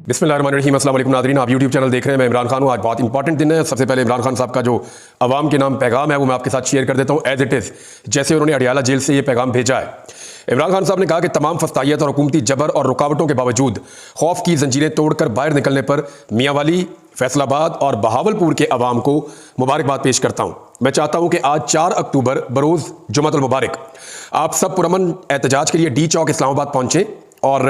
बिस्मिल्लाहिर्रहमानिर्रहीम। अस्सलाम वालेकुम नाज़रीन, आप यूट्यूब चैनल देख रहे हैं। मैं इमरान खान हूँ। आज बहुत इंपॉर्टेंट दिन है। सबसे पहले इमरान खान साहब का जो अवाम के नाम पैगाम है वो मैं आपके साथ शेयर कर देता हूँ एज इट इज़, जैसे उन्होंने अडियाला जेल से ये पैगाम भेजा है। इमरान खान साहब ने कहा कि तमाम फस्तायत और हुकूमती जबर और रुकावटों के बावजूद खौफ की जंजीरें तोड़कर बाहर निकलने पर मियांवाली, फैसलाबाद और बहावलपुर के अवाम को मुबारकबाद पेश करता हूँ। मैं चाहता हूँ कि आज 4 अक्टूबर बरोज़ जुमातुल मुबारक आप सब पुरअमन एहतजाज के लिए डी चौक इस्लामाबाद पहुँचें और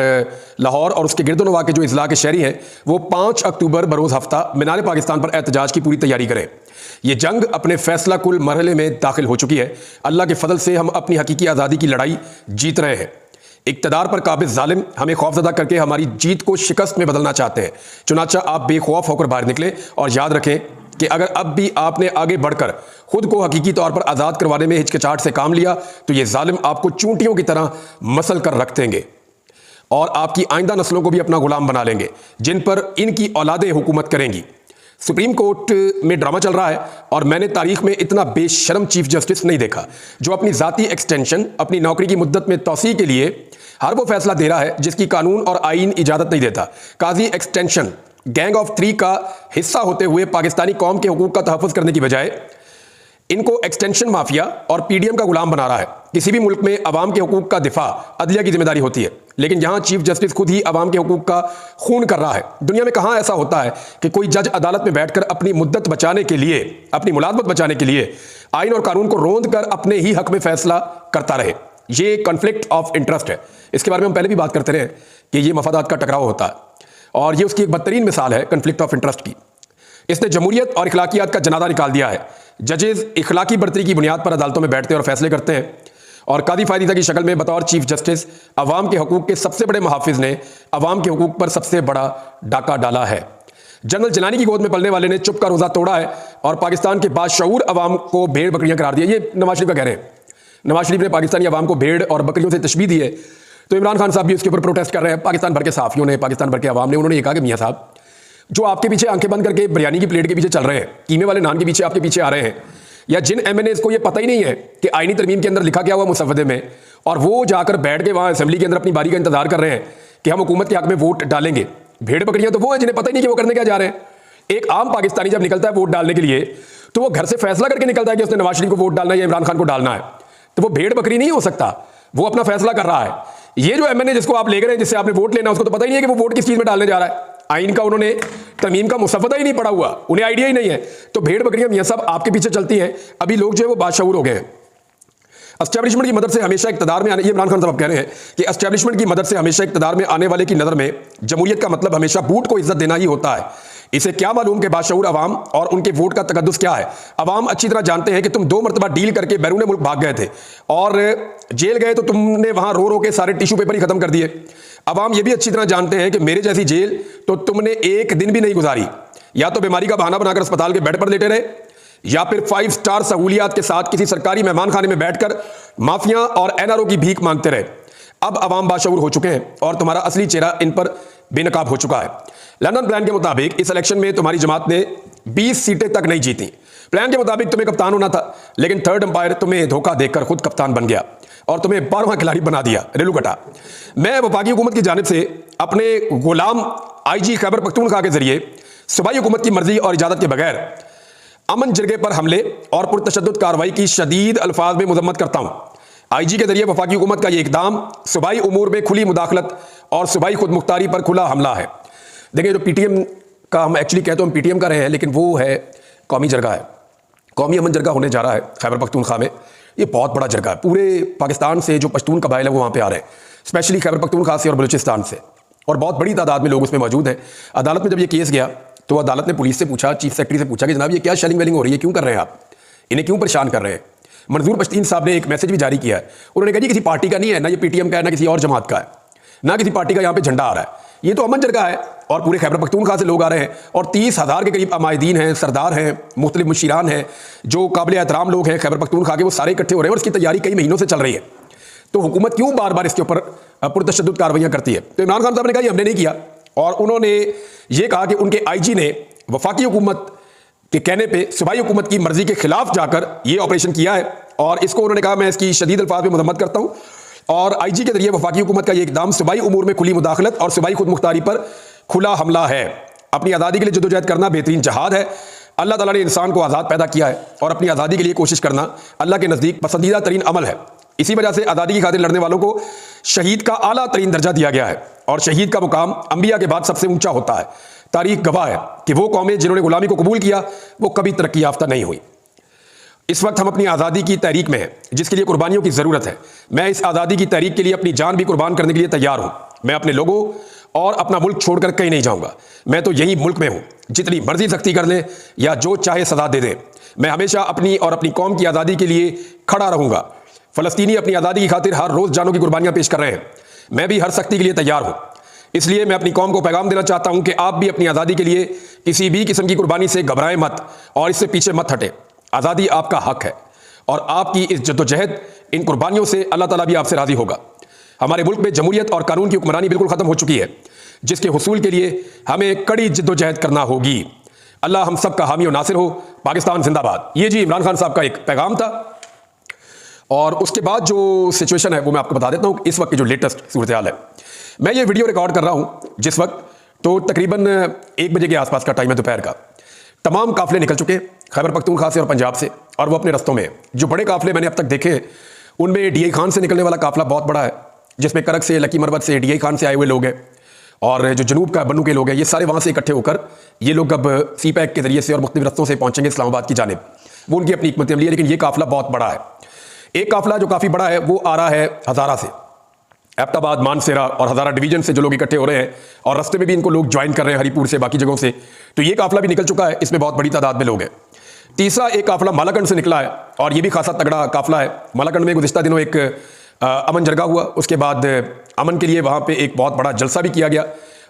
लाहौर और उसके गिरदोनवा के जो इजला के शहरी हैं वो 5 अक्टूबर बरोज़ हफ्ता मीनार पाकिस्तान पर एहतजाज की पूरी तैयारी करें। ये जंग अपने फैसला कुल मरहले में दाखिल हो चुकी है। अल्लाह के फजल से हम अपनी हकीकी आज़ादी की लड़ाई जीत रहे हैं। इक़्तिदार पर काबिज़ जालिम हमें खौफज़दा करके हमारी जीत को शिकस्त में बदलना चाहते हैं। चुनाचा आप बेखौफ होकर बाहर निकलें और याद रखें कि अगर अब भी आपने आगे बढ़कर खुद को हकीकी तौर पर आज़ाद करवाने में हिचकिचाहट से काम लिया तो ये जालिम आपको चूंटियों की तरह मसल कर रख देंगे और आपकी आइंदा नस्लों को भी अपना गुलाम बना लेंगे, जिन पर इनकी औलादें हुकूमत करेंगी। सुप्रीम कोर्ट में ड्रामा चल रहा है और मैंने तारीख में इतना बेशर्म चीफ जस्टिस नहीं देखा जो अपनी ज़ाती एक्सटेंशन, अपनी नौकरी की मुद्दत में तौसी के लिए हर वो फैसला दे रहा है जिसकी कानून और आईन इजाज़त नहीं देता। काजी एक्सटेंशन गैंग ऑफ 3 का हिस्सा होते हुए पाकिस्तानी कौम के हुकूक का तहफ़्फ़ुज़ करने की बजाय इनको एक्सटेंशन माफिया और पीडीएम का गुलाम बना रहा है। किसी भी मुल्क में अवाम के हुकूक का दिफा अदलिया की जिम्मेदारी होती है, लेकिन यहां चीफ जस्टिस खुद ही अवाम के हुकूक का खून कर रहा है। दुनिया में कहां ऐसा होता है कि कोई जज अदालत में बैठकर अपनी मुद्दत बचाने के लिए, अपनी मुलाजमत बचाने के लिए आइन और कानून को रोंद कर अपने ही हक में फैसला करता रहे। ये कॉन्फ्लिक्ट ऑफ इंटरेस्ट है। इसके बारे में हम पहले भी बात करते रहे कि ये मफादात का टकराव होता है और ये उसकी एक बदतरीन मिसाल है कॉन्फ्लिक्ट ऑफ इंटरेस्ट की। इसने जमहूरियत और इखलाकियात का जनादा निकाल दिया है। जजेस इखलाकी बर्तरी की बुनियाद पर अदालतों में बैठते और फैसले करते हैं और कादी फायदा की शक्ल में बतौर चीफ जस्टिस अवाम के हकूक के सबसे बड़े मुहाफिज ने अवाम के हकूक पर सबसे बड़ा डाका डाला है। जनरल जिलानी की गोद में पलने वाले ने चुप का रोज़ा तोड़ा है और पाकिस्तान के बाशऊर अवाम को भेड़ बकरियां करार दिया। ये नवाज शरीफ का कह रहे हैं। नवाज शरीफ ने पाकिस्तानी अवाम को भेड़ और बकरियों से तशबीह दी है, तो इमरान खान साहब भी उसके ऊपर प्रोटेस्ट कर रहे हैं। पाकिस्तान भर के सहाफ़ियों ने, पाकिस्तान भर के अवाम ने, उन्होंने ये कहा कि मियाँ साहब जो आपके पीछे आंखें बंद करके बिरयानी की प्लेट के पीछे चल रहे हैं, कीमे वाले नान के पीछे आपके पीछे आ रहे हैं, या जिन एमएनएस को ये पता ही नहीं है कि आईनी तरमीम के अंदर लिखा क्या हुआ मुसव्वदे में, और वो जाकर बैठ के वहाँ असेंबली के अंदर अपनी बारी का इंतजार कर रहे हैं कि हम हुकूमत के हक में वोट डालेंगे। भेड़ बकरियां तो वो हैं जिन्हें पता ही नहीं कि वो करने क्या जा रहे हैं। एक आम पाकिस्तानी जब निकलता है वोट डालने के लिए तो वो घर से फैसला करके निकलता है कि उसने नवाज शरीफ को वोट डालना है या इमरान खान को डालना है, तो वो भेड़ बकरी नहीं हो सकता, वो अपना फैसला कर रहा है। ये जो एमएनए जिसको आप ले गए हैं, जिससे आपने वोट लेना, उसको तो पता ही नहीं है कि वो वोट किस चीज में डालने जा रहा है। आइन का उन्होंने तरमीम का मुसव्वदा ही नहीं पढ़ा हुआ, उन्हें आइडिया ही नहीं है। तो भेड़ बकरियां मियां साहब आपके पीछे चलती हैं। अभी लोग जो है वो बाशऊर हो गए हैं। एस्टैब्लिशमेंट की मदद से हमेशा इक़्तिदार में आने, ये इमरान खान साहब कह रहे हैं कि एस्टैब्लिशमेंट की मदद से हमेशा इक़्तिदार में आने वाले की नज़र में जमहूरियत का मतलब हमेशा बूट को इज्जत देना ही होता है। इसे क्या मालूम कि बाशऊर अवाम और उनके वोट का तकद्दुस क्या है। अवाम अच्छी तरह जानते हैं कि तुम 2 मरतबा डील करके बैरून मुल्क भाग गए थे और जेल गए तो तुमने वहां रो रो के सारे टिश्यू पेपर ही खत्म कर दिए। अवाम यह भी अच्छी तरह जानते हैं कि मेरे जैसी जेल तो तुमने एक दिन भी नहीं गुजारी, या तो बीमारी का बहाना बनाकर अस्पताल के बेड पर लेटे रहे या फिर 5 स्टार सहूलियात के साथ किसी सरकारी मेहमान खाने में बैठकर माफिया और एनआरओ की भीख मांगते रहे। अब अवाम बाशऊर हो चुके हैं और तुम्हारा असली चेहरा इन पर बेनकाब हो चुका है। लंदन प्लान के मुताबिक इस इलेक्शन में तुम्हारी जमात ने 20 सीटें तक नहीं जीती। प्लान के मुताबिक तुम्हें कप्तान होना था, लेकिन थर्ड अंपायर तुम्हें धोखा देकर खुद कप्तान बन गया और तुम्हें 12वां खिलाड़ी बना दिया। रेलू कटा। मैं वफाकी हुकूमत की जानिब से अपने गुलाम आईजी खैबर पख्तूनख्वा के जरिए सूबाई हुकूमत की मर्जी और इजाजत के बगैर अमन जरगे पर हमले और पुरतशद्दुद कार्रवाई की शदीद अल्फाज में मजम्मत करता हूँ। आईजी के जरिए वफाकी हुकूमत का यह इकदाम सूबाई उमूर में खुली मुदाखलत और सूबाई खुद मुख्तारी पर खुला हमला है। देखिए, जो पीटीएम का हम एक्चुअली कहते हैं हम पीटीएम का रहे हैं, लेकिन वो है कौमी जरगा है। कौमी अमन जरगा होने जा रहा है खैबर पख्तूनख्वा में। ये बहुत बड़ा जरगा है। पूरे पाकिस्तान से जो पश्तून कबाइल है वो वहाँ पे आ रहे हैं, स्पेशली खैबर पख्तूनख्वा से और बलूचिस्तान से, और बहुत बड़ी तादाद में लोग उसमें मौजूद हैं। अदालत में जब ये केस गया तो अदालत ने पुलिस से पूछा, चीफ सेक्रेटरी से पूछा कि जनाब ये क्या शेलिंग वेलिंग हो रही है, क्यों कर रहे हैं आप, इन्हें क्यों परेशान कर रहे हैं। मंजूर पश्तीन साहब ने एक मैसेज भी जारी किया है। उन्होंने कहा जी किसी पार्टी का नहीं है, ना ये पीटीएम का है, ना किसी और जमात का है, ना किसी पार्टी का यहाँ पे झंडा आ रहा है। ये तो अमन जरगा है और पूरे खैबर पख्तूनख्वा से लोग आ रहे हैं और 30,000 के करीब अमायदीन हैं, सरदार हैं, मुख्तलिफ मुशीरान हैं, जो काबिल एहतराम लोग हैं खैबर पख्तूनख्वा के, वो सारे इकट्ठे हो रहे हैं और इसकी तैयारी कई महीनों से चल रही है। तो हुकूमत क्यों बार बार इसके ऊपर पुरतशद्दुद कार्रवाइयाँ करती है। तो इमरान खान साहब ने कहा हमने नहीं किया, और उन्होंने ये कहा कि उनके आईजी ने वफाकी हुकूमत के कहने पे सूबाई हुकूमत की मर्जी के खिलाफ जाकर ये ऑपरेशन किया है, और इसको उन्होंने कहा मैं इसकी शदीद अल्फाज में मजम्मत करता हूँ। और आईजी के जरिए वफाकी हुकूमत का ये इकदाम सूबाई उमूर में खुली मुदाखलत और सूबाई खुद मुख्तारी पर खुला हमला है। अपनी आज़ादी के लिए जद्दोजहद करना बेहतरीन जहाद है। अल्लाह ताला ने इंसान को आज़ाद पैदा किया है और अपनी आज़ादी के लिए कोशिश करना अल्लाह के नज़दीक पसंदीदा तरीन अमल है। इसी वजह से आज़ादी की खातिर लड़ने वालों को शहीद का आला तरीन दर्जा दिया गया है और शहीद का मुकाम अंबिया के बाद सबसे ऊंचा होता है। तारीख गवाह है कि वो कौमें जिन्होंने गुलामी को कबूल किया वो कभी तरक्की याफ्ता नहीं हुई। इस वक्त हम अपनी आज़ादी की तहरीक में हैं जिसके लिए कुर्बानियों की ज़रूरत है। मैं इस आज़ादी की तहरीक के लिए अपनी जान भी कुर्बान करने के लिए तैयार हूं। मैं अपने लोगों और अपना मुल्क छोड़कर कहीं नहीं जाऊंगा। मैं तो यही मुल्क में हूं। जितनी मर्जी सख्ती कर लें या जो चाहे सजा दे दें, मैं हमेशा अपनी और अपनी कौम की आज़ादी के लिए खड़ा रहूंगा। फ़लस्तीनी अपनी आज़ादी की खातिर हर रोज़ जानों की कुर्बानियां पेश कर रहे हैं। मैं भी हर सख्ती के लिए तैयार हूं। इसलिए मैं अपनी कौम को पैगाम देना चाहता हूं कि आप भी अपनी आज़ादी के लिए किसी भी किस्म की कुर्बानी से घबराएं मत और इससे पीछे मत हटें। आज़ादी आपका हक है और आपकी इस जद्दोजहद, इन कुर्बानियों से अल्लाह ताला भी आपसे राज़ी होगा। हमारे मुल्क में जमहूरियत और कानून की हुक्मरानी बिल्कुल ख़त्म हो चुकी है, जिसके हुसूल के लिए हमें कड़ी जद्दोजहद करना होगी। अल्लाह हम सब का हामी और नासिर हो। पाकिस्तान जिंदाबाद। ये जी इमरान खान साहब का एक पैगाम था और उसके बाद जो सिचुएशन है वो मैं आपको बता देता हूँ। इस वक्त की जो लेटेस्ट सूरत हाल है, मैं ये वीडियो रिकॉर्ड कर रहा हूँ जिस वक्त तो तकरीबन 1 बजे के आसपास का टाइम है दोपहर का। तमाम काफले निकल चुके खैबर पख्तूनख्वा से और पंजाब से और वो अपने रस्तों में। जो बड़े काफले मैंने अब तक देखे हैं उनमें डीआई खान से निकलने वाला काफला बहुत बड़ा है, जिसमें करक से, लकी मरवत से, डीआई खान से आए हुए लोग हैं और जो जनूब का बन्नू के लोग हैं, ये सारे वहाँ से इकट्ठे होकर ये लोग अब सी पैक के जरिए से और मुख्तलिफ रस्तों से पहुँचेंगे इस्लामाबाद की जानिब। वो उनकी अपनी हिकमत अमली है, लेकिन ये काफला बहुत बड़ा है। एक काफला जो काफ़ी बड़ा है वो आ रहा है हज़ारा से, एबटाबाद, मानसेरा और हज़ारा डिवीजन से जो लोग इकट्ठे हो रहे हैं और रस्ते में भी इनको लोग ज्वाइन कर रहे हैं हरीपुर से, बाकी जगहों से। तो ये काफला भी निकल चुका है, इसमें बहुत बड़ी तादाद में लोग हैं। तीसरा एक काफला मालाकंड से निकला है और ये भी खासा तगड़ा काफला है। मालाकंड में गुज़िश्ता दिनों एक अमन जरगा हुआ, उसके बाद अमन के लिए वहाँ पे एक बहुत बड़ा जलसा भी किया गया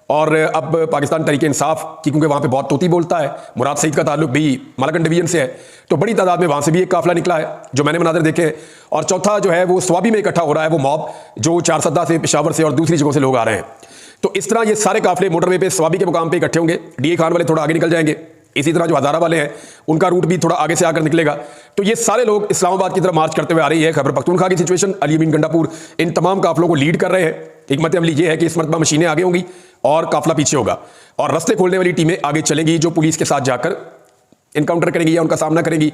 और अब पाकिस्तान तहरीक इंसाफ की, क्योंकि वहाँ पे बहुत तोती बोलता है, मुराद सईद का ताल्लुक भी मालाकंड डिवीजन से है, तो बड़ी तादाद में वहाँ से भी एक काफला निकला है जो मैंने मनाज़र देखे। और चौथा जो है वो स्वाबी में इकट्ठा हो रहा है, वो मॉब जो चारसद्दा से, पेशावर से और दूसरी जगहों से लोग आ रहे हैं। तो इस तरह ये सारे काफले मोटरवे पे स्वाबी के मुकाम पे इकट्ठे होंगे। डीए खान वाले थोड़ा आगे निकल जाएंगे, इसी तरह जो हज़ारा वाले हैं उनका रूट भी थोड़ा आगे से आकर निकलेगा। तो ये सारे लोग इस्लामाबाद की तरफ मार्च करते हुए आ रही है। खैबर पख्तूनख्वा की सिचुएशन, अली अमीन गंडापुर इन तमाम काफलों को लीड कर रहे हैं। हिकमत अमली ये है कि इस मरतबा मशीनें आगे होंगी और काफला पीछे होगा और रस्ते खोलने वाली टीमें आगे चलेंगी जो पुलिस के साथ जाकर इनकाउंटर करेंगी या उनका सामना करेंगी।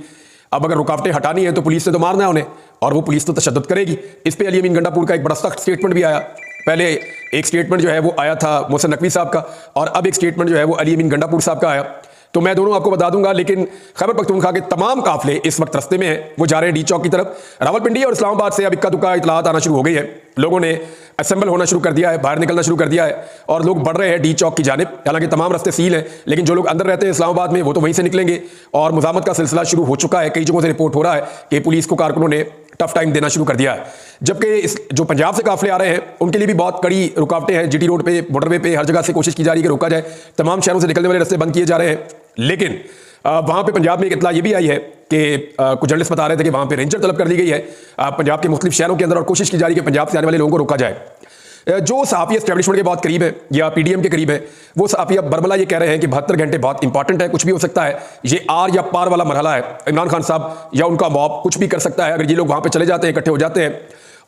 अब अगर रुकावटें हटानी है तो पुलिस से तो मारना है उन्हें और वो पुलिस तो तशद्दुद करेगी। इस पर अली अमीन गंडापुर का एक बड़ा सख्त स्टेटमेंट भी आया। पहले एक स्टेटमेंट जो है वो आया था मोहसिन नकवी साहब का और अब एक स्टेटमेंट जो है वो अली अमीन गंडापुर साहब का आया। तो मैं दोनों आपको बता दूंगा, लेकिन खैबर पख्तूनख्वा के तमाम काफले इस वक्त रस्ते में हैं, वो जा रहे हैं डी चौक की तरफ। रावलपिंडी और इस्लामाबाद से अब इक्का दुक्का इतलात आना शुरू हो गई है, लोगों ने असेंबल होना शुरू कर दिया है, बाहर निकलना शुरू कर दिया है और लोग बढ़ रहे हैं डी चौक की जानिब। हालांकि तमाम रस्ते सील हैं, लेकिन जो लोग अंदर रहते हैं इस्लामाबाद में वो तो वहीं से निकलेंगे और मुज़ामत का सिलसिला शुरू हो चुका है। कई जगहों से रिपोर्ट हो रहा है कि पुलिस को कारकुनों ने टफ टाइम देना शुरू कर दिया है। जबकि इस जो पंजाब से काफले आ रहे हैं उनके लिए भी बहुत कड़ी रुकावटें हैं। जीटी रोड पे, मोटरवे पे, हर जगह से कोशिश की जा रही है कि रोका जाए। तमाम शहरों से निकलने वाले रास्ते बंद किए जा रहे हैं। लेकिन वहाँ पे पंजाब में एक इतला ये भी आई है कि कुछ जर्नलिस्ट बता रहे थे कि वहाँ पे रेंजर तलब कर ली गई है पंजाब के मुख्तलिफ शहरों के अंदर और कोशिश की जा रही है कि पंजाब से आने वाले लोगों को रोका जाए। जो सहाफ़ी एस्टेब्लिशमेंट के बहुत करीब है या पीडीएम के करीब है, वो सहाफ़ी अब बरमला ये कह रहे हैं कि 72 घंटे बहुत इंपॉर्टेंट है, कुछ भी हो सकता है, ये आर या पार वाला मरहला है। इमरान खान साहब या उनका मॉब कुछ भी कर सकता है। अगर ये लोग वहाँ पे चले जाते हैं, इकट्ठे हो जाते हैं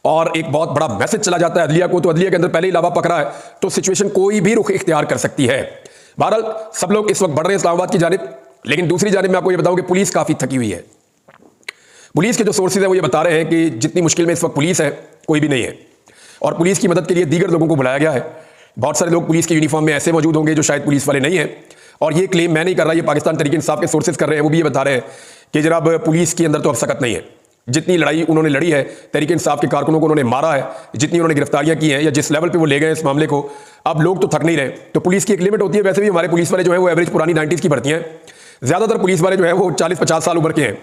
और एक बहुत बड़ा मैसेज चला जाता है अदलिया को, तो अदलिया के अंदर पहले ही लावा पकड़ा है, तो सिचुएशन कोई भी रुख इख्तियार कर सकती है। बहरहाल सब लोग इस वक्त बढ़ रहे हैं इस्लामाबाद की जानिब, लेकिन दूसरी जानिब मैं आपको ये बताऊं कि पुलिस काफ़ी थकी हुई है। पुलिस के जो सोर्सेज हैं वो ये बता रहे हैं कि जितनी मुश्किल में इस वक्त पुलिस है कोई भी नहीं है और पुलिस की मदद के लिए दीगर लोगों को बुलाया गया है। बहुत सारे लोग पुलिस की यूनिफॉर्म में ऐसे मौजूद होंगे जो शायद पुलिस वाले नहीं हैं और ये क्लेम मैं नहीं कर रहा, ये पाकिस्तान तहरीक इंसाफ के सोर्सेज कर रहे हैं। वो भी ये बता रहे हैं कि जनाब पुलिस के अंदर तो अब सख्त नहीं है। जितनी लड़ाई उन्होंने लड़ी है, तहरीक इंसाफ के कारकुनों को उन्होंने मारा है, जितनी उन्होंने गिरफ्तारियां की हैं या जिस लेवल पे वो ले गए इस मामले को, अब लोग तो थक नहीं रहे। तो पुलिस की एक लिमिट होती है। वैसे भी हमारे पुलिस वाले जो है वो एवरेज पुरानी 90s की भर्ती हैं। ज़्यादातर पुलिस वाले जो है वो 40-50 साल उम्र के हैं,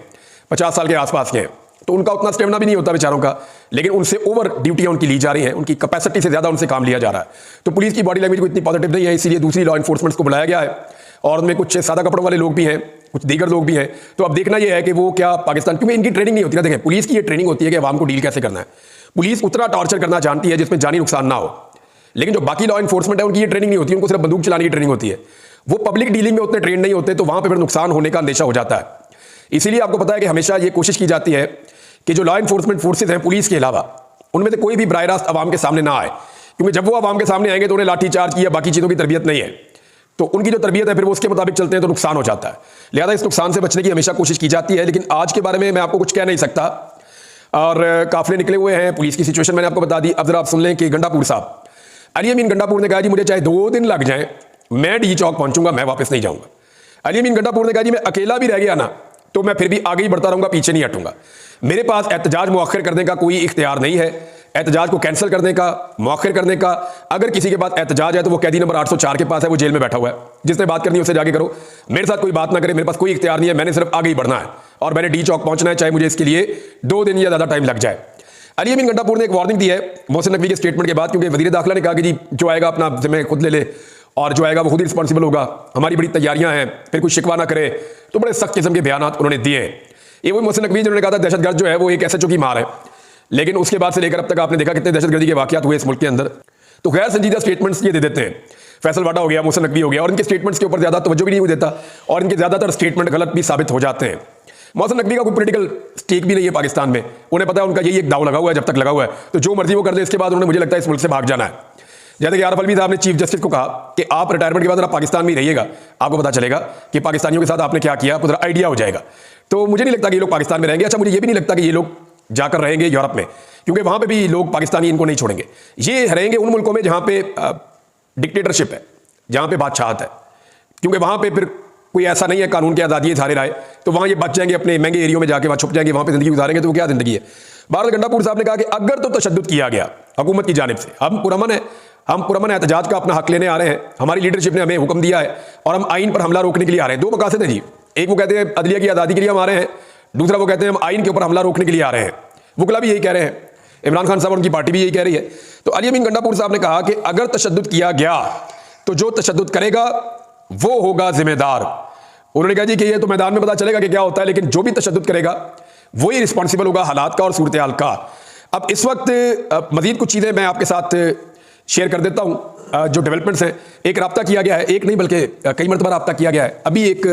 50 साल के आसपास के हैं, तो उनका उतना स्टेमिना भी नहीं होता बेचारों का, लेकिन उनसे ओवर ड्यूटियां उनकी ली जा रही हैं, उनकी कैपेसिटी से ज़्यादा उनसे काम लिया जा रहा है। तो पुलिस की बॉडी लैंग्वेज को इतनी पॉजिटिव नहीं है, इसीलिए दूसरी लॉ इन्फोर्समेंट को बुलाया गया है और उनमें कुछ सादा कपड़ों वाले लोग भी हैं, कुछ दीगर लोग भी हैं। तो अब देखना यह है कि वो क्या पाकिस्तान, क्योंकि इनकी ट्रेनिंग नहीं होती ना। देखें, पुलिस की ये ट्रेनिंग होती है कि अवाम को डील कैसे करना है। पुलिस उतना टॉर्चर करना जानती है जिसमें जानी नुकसान ना हो, लेकिन जो बाकी लॉ इन्फोर्समेंट है उनकी ये ट्रेनिंग नहीं होती, उनको सिर्फ बंदूक चलाने की ट्रेनिंग होती है। वो पब्लिक डीलिंग में उतने ट्रेन नहीं होते, तो वहां पर फिर नुकसान होने का अंदेशा हो जाता है। इसीलिए आपको पता है कि हमेशा ये कोशिश की जाती है कि जो लॉ इन्फोर्समेंट फोर्सेज हैं पुलिस के अलावा, उनमें से कोई भी बराह रास्त अवाम के सामने ना आए, क्योंकि जब वो आवाम के सामने आएंगे तो उन्हें लाठीचार्ज की या बाकी चीज़ों की तरबियत नहीं है, तो उनकी जो तरबियत है फिर वो उसके मुताबिक चलते हैं तो नुकसान हो जाता है। लिहाजा इस नुकसान से बचने की हमेशा कोशिश की जाती है। लेकिन आज के बारे में मैं आपको कुछ कह नहीं सकता, और काफिले निकले हुए हैं। पुलिस की सिचुएशन मैंने आपको बता दी। अब जरा आप सुन लें कि गंडापुर साहब, अली अमीन गंडापुर ने कहा जी मुझे चाहे 2 दिन लग जाएं, मैं डी चौक पहुंचूंगा, मैं वापस नहीं जाऊंगा। अली अमीन गंडापुर ने कहा जी मैं अकेला भी रह गया ना तो मैं फिर भी आगे ही बढ़ता रहूंगा, पीछे नहीं हटूंगा। मेरे पास एहतजाज मुअख्खर करने का कोई इख्तियार नहीं है, एहतजाज को कैंसिल करने का, मुअख्खर करने का। अगर किसी के पास एहतजाज है तो वो कैदी नंबर 804 के पास है, वो जेल में बैठा हुआ है। जिसने बात करनी है उससे जाके करो, मेरे साथ कोई बात ना करे। मेरे पास कोई इख्तियार नहीं है, मैंने सिर्फ आगे ही बढ़ना है और मैंने डी चौक पहुंचना है, चाहे मुझे इसके लिए 2 दिन या ज्यादा टाइम लग जाए। अली अमीन गंडापुर ने एक वार्निंग दी है मोहसिन नकवी के स्टेटमेंट के बाद, क्योंकि वजीर दाखिला ने कहा कि जी जो आएगा अपना जिम्मे खुद ले ले और जो आएगा वो खुद ही रिस्पॉन्सिबल होगा, हमारी बड़ी तैयारियां हैं, फिर कुछ शिकवा ना करे। तो बड़े सख्त किस्म के बयान उन्होंने दिए हैं। ये वही मोहसिन नकवी जिन्होंने कहा था दहशतगर्द जो है वो एक SHO की मार है, लेकिन उसके बाद से लेकर अब तक आपने देखा कितने दहशतगर्दी के वाकयात हुए इस मुल्क के अंदर। तो गैर संजीदा स्टेटमेंट्स ये दे देते हैं। फैसल वाडा हो गया, मोहसिन नकवी हो गया, और इनके स्टेटमेंट्स के ऊपर ज्यादा तवज्जो भी नहीं देता और इनके ज्यादातर स्टेटमेंट गलत भी साबित हो जाते हैं। मोहसिन नकवी का कोई पॉलिटिकल स्टेक भी नहीं है पाकिस्तान में, उन्हें पता है उनका यही एक दाव लगा हुआ है, जब तक लगा हुआ है तो जो मर्जी वो कर दे। इसके बाद उन्होंने मुझे लगता है इस मुल्क से भाग जाना है। जैसे कि आरफ अलवी साहब ने चीफ जस्टिस को कहा कि आप रिटायरमेंट के बाद जरा पाकिस्तान में ही रहिएगा, आपको पता चलेगा कि पाकिस्तानियों के साथ आपने क्या किया, आपको जरा आइडिया हो जाएगा। तो मुझे नहीं लगता कि ये लोग पाकिस्तान में रहेंगे। अच्छा, मुझे ये भी नहीं लगता कि ये लोग जाकर रहेंगे यूरोप में, क्योंकि वहां पे भी लोग पाकिस्तानी इनको नहीं छोड़ेंगे। ये रहेंगे उन मुल्कों में जहां पे डिक्टेटरशिप है, जहां पे बादशाहत है, क्योंकि वहां पे फिर कोई ऐसा नहीं है, कानून की आज़ादी है सारे राय, तो वहां ये बच जाएंगे, अपने महंगे एरियो में जाके वहां छुप जाएंगे, वहां पे जिंदगी गुजारेंगे। तो वो क्या जिंदगी है। बहरहाल गंडापुर साहब ने कहा कि अगर तो तशद्दुद किया गया हुकूमत की जानिब से, हम पुरअमन एहतजाज का अपना हक लेने आ रहे हैं, हमारी लीडरशिप ने हमें हुक्म दिया है और हम आइन पर हमला रोकने के लिए आ रहे हैं। 2 मकासद हैं जी, एक वो कहते हैं अदलिया की आज़ादी के लिए हम आ रहे हैं, दूसरा वो कहते हैं हम आइन के ऊपर हमला रोकने के लिए आ रहे हैं। वकला भी यही कह रहे हैं, इमरान खान साहब और उनकी पार्टी भी यही कह रही है। तो अली अमीन गंडापुर साहब ने कहा कि अगर तशद्दुद किया गया तो जो तशद्दुद करेगा वो होगा जिम्मेदार। उन्होंने कहा जी कि ये तो मैदान में पता चलेगा कि क्या होता है, लेकिन जो भी तशद्दुद करेगा वही रिस्पॉन्सिबल होगा हालात का और सूरत हाल का। अब इस वक्त मजीद कुछ चीज़ें मैं आपके साथ शेयर कर देता हूँ जो डेवलपमेंट्स हैं। एक रब्ता किया गया है, एक नहीं बल्कि कई मरतबा रब्ता किया गया है। अभी एक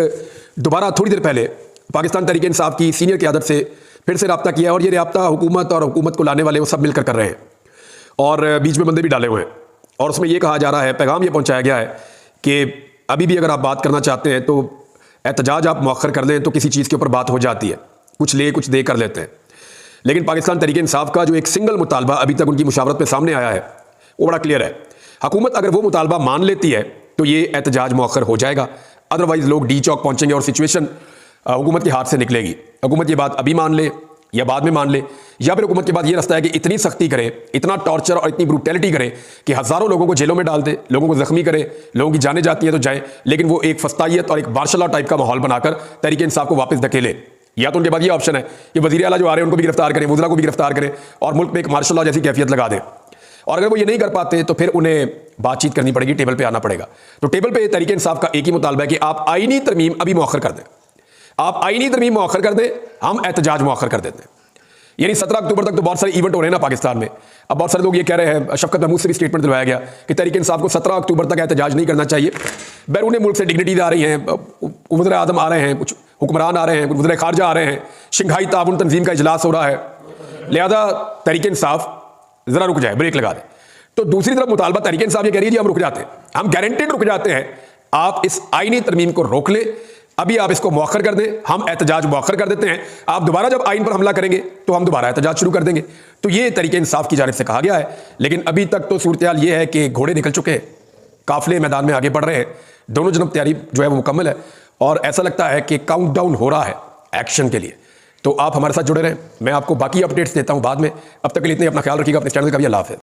दोबारा थोड़ी देर पहले पाकिस्तान तहरीक इंसाफ की सीनियर क़यादत से फिर से रब्ता किया, और ये रब्ता हुकूमत और हुकूमत को लाने वाले वो सब मिलकर कर रहे हैं और बीच में बंदे भी डाले हुए हैं। और उसमें यह कहा जा रहा है, पैगाम ये पहुँचाया गया है कि अभी भी अगर आप बात करना चाहते हैं तो एहतजाज आप मौखर कर लें तो किसी चीज़ के ऊपर बात हो जाती है, कुछ ले कुछ दे कर लेते हैं। लेकिन पाकिस्तान तहरीक इंसाफ का जो एक सिंगल मुतालबा अभी तक उनकी मुशावरत में सामने आया है वो बड़ा क्लियर है। हुकूमत अगर वो मुतालबा मान लेती है तो ये एहतजाज मौखर हो जाएगा, अदरवाइज लोग डी चौक पहुंचेंगे और सिचुएशन हुकूमत के हाथ से निकलेगी। हुकूमत ये बात अभी मान ले या बाद में मान ले, या फिर हुकूमत के बाद ये रास्ता है कि इतनी सख्ती करे, इतना टॉर्चर और इतनी ब्रूटैलिटी करे कि हज़ारों लोगों को जेलों में डाल दे, लोगों को जख्मी करे, लोगों की जानें जाती हैं तो जाए, लेकिन वो एक फस्तायत और एक मार्शल लॉ टाइप का माहौल बनाकर तहरीक इंसाफ को वापस धकेले। या तो उनके बाद ये ऑप्शन है कि वज़ीर आला जो आ रहे हैं उनको भी गिरफ्तार करें, वज़रा को भी गिरफ्तार करें और मुल्क में एक मार्शल लॉ जैसी कैफियत लगा दें। और अगर वो ये नहीं कर पाते तो फिर उन्हें बातचीत करनी पड़ेगी, टेबल पे आना पड़ेगा। तो टेबल पे तहरीक इंसाफ का एक ही मुतालबा है कि आप आईनी तरमीम अभी मौखर कर दें, आप आईनी तरमीम मौखर कर दें, हम एहतजाज मौखर कर देते हैं। यानी 17 अक्टूबर तक तो बहुत सारे इवेंट हो रहे हैं ना पाकिस्तान में। अब बहुत सारे लोग ये कह रहे हैं, शफकत महमूद से भी स्टेटमेंट दिलवाया गया कि तहरीक इंसाफ को 17 अक्टूबर तक एहतजाज नहीं करना चाहिए। बैरून मुल्क से डिग्निटीज आ रही हैं, वज़ीर आज़म आ रहे हैं, कुछ हुक्मरान आ रहे हैं, कुछ वज़ीर ख़ारजा आ रहे हैं, शंघाई ताउन तंजीम का इजलास हो रहा है, लिहाजा तहरीक इंसाफ ज़रा रुक जाए, ब्रेक लगा दे। तो दूसरी तरफ मुतालबा तहरीक इंसाफ ये कह रही है जी हम रुक जाते हैं, हम गारंटेड रुक जाते हैं, आप इस आईनी तरमीम को रोक ले, अभी आप इसको मौखर कर दें, हम एहतजाज मौखर कर देते हैं, आप दोबारा जब आइन पर हमला करेंगे तो हम दोबारा एहतजाज शुरू कर देंगे। तो ये तहरीक इंसाफ की जानिब से कहा गया है। लेकिन अभी तक तो सूरत हाल ये है कि घोड़े निकल चुके हैं, काफिले मैदान में आगे बढ़ रहे हैं, दोनों जनब तैयारी जो है वो मुकम्मल है और ऐसा लगता है कि काउंटडाउन हो रहा है एक्शन के लिए। तो आप हमारे साथ जुड़े रहें, मैं आपको बाकी अपडेट्स देता हूं बाद में। अब तक के लिए इतने, अपना ख्याल रखिएगा, अपने चैनल का भी अल्लाह हाफ़िज़।